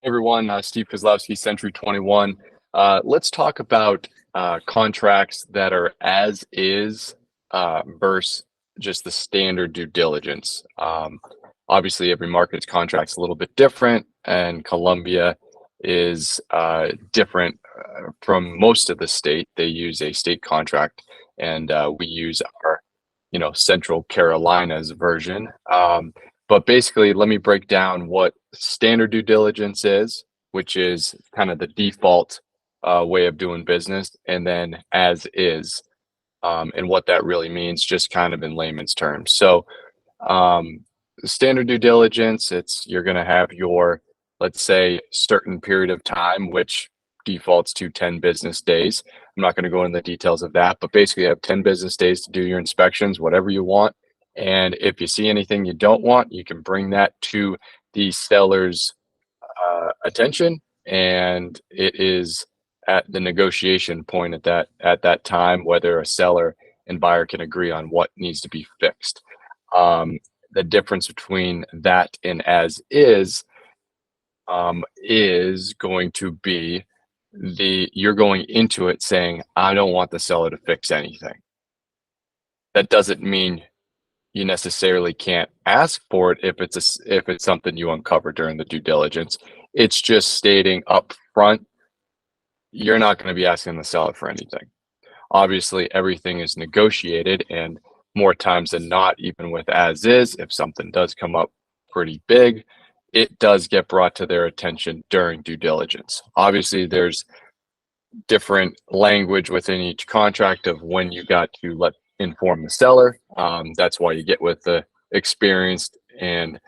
Everyone, Steve Kozlowski, Century 21. Let's talk about contracts that are as is versus just the standard due diligence. Obviously, every market's contract's a little bit different, and Colombia is different from most of the state. They use a state contract, and we use our, Central Carolina's version. But basically, let me break down what standard due diligence is, which is kind of the default way of doing business, and then as is, and what that really means, just kind of in layman's terms. So, um, standard due diligence, it's you're going to have your, let's say, certain period of time, which defaults to 10 business days. I'm not going to go into the details of that, but basically, you have 10 business days to do your inspections, whatever you want. And if you see anything you don't want, you can bring that to the seller's attention, and it is at the negotiation point at that time whether a seller and buyer can agree on what needs to be fixed. Um, the difference between that and as is going to be you're going into it saying, I don't want the seller to fix anything. That doesn't mean you necessarily can't ask for it if it's something you uncover during the due diligence. It's just stating up front, you're not going to be asking the seller for anything. Obviously, everything is negotiated, and more times than not, even with as is, if something does come up pretty big, it does get brought to their attention during due diligence. Obviously, there's different language within each contract of when you got to inform the seller. That's why you get with the experienced and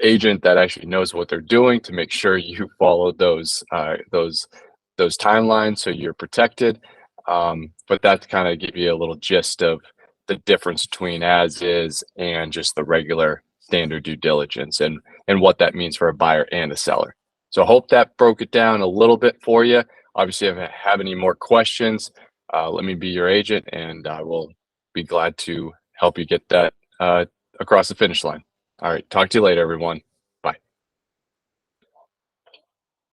agent that actually knows what they're doing to make sure you follow those timelines so you're protected. But that kind of give you a little gist of the difference between as is and just the regular standard due diligence, and what that means for a buyer and a seller. So I hope that broke it down a little bit for you. Obviously, if you have any more questions, let me be your agent, and I will be glad to help you get that across the finish line. All right, talk to you later, everyone.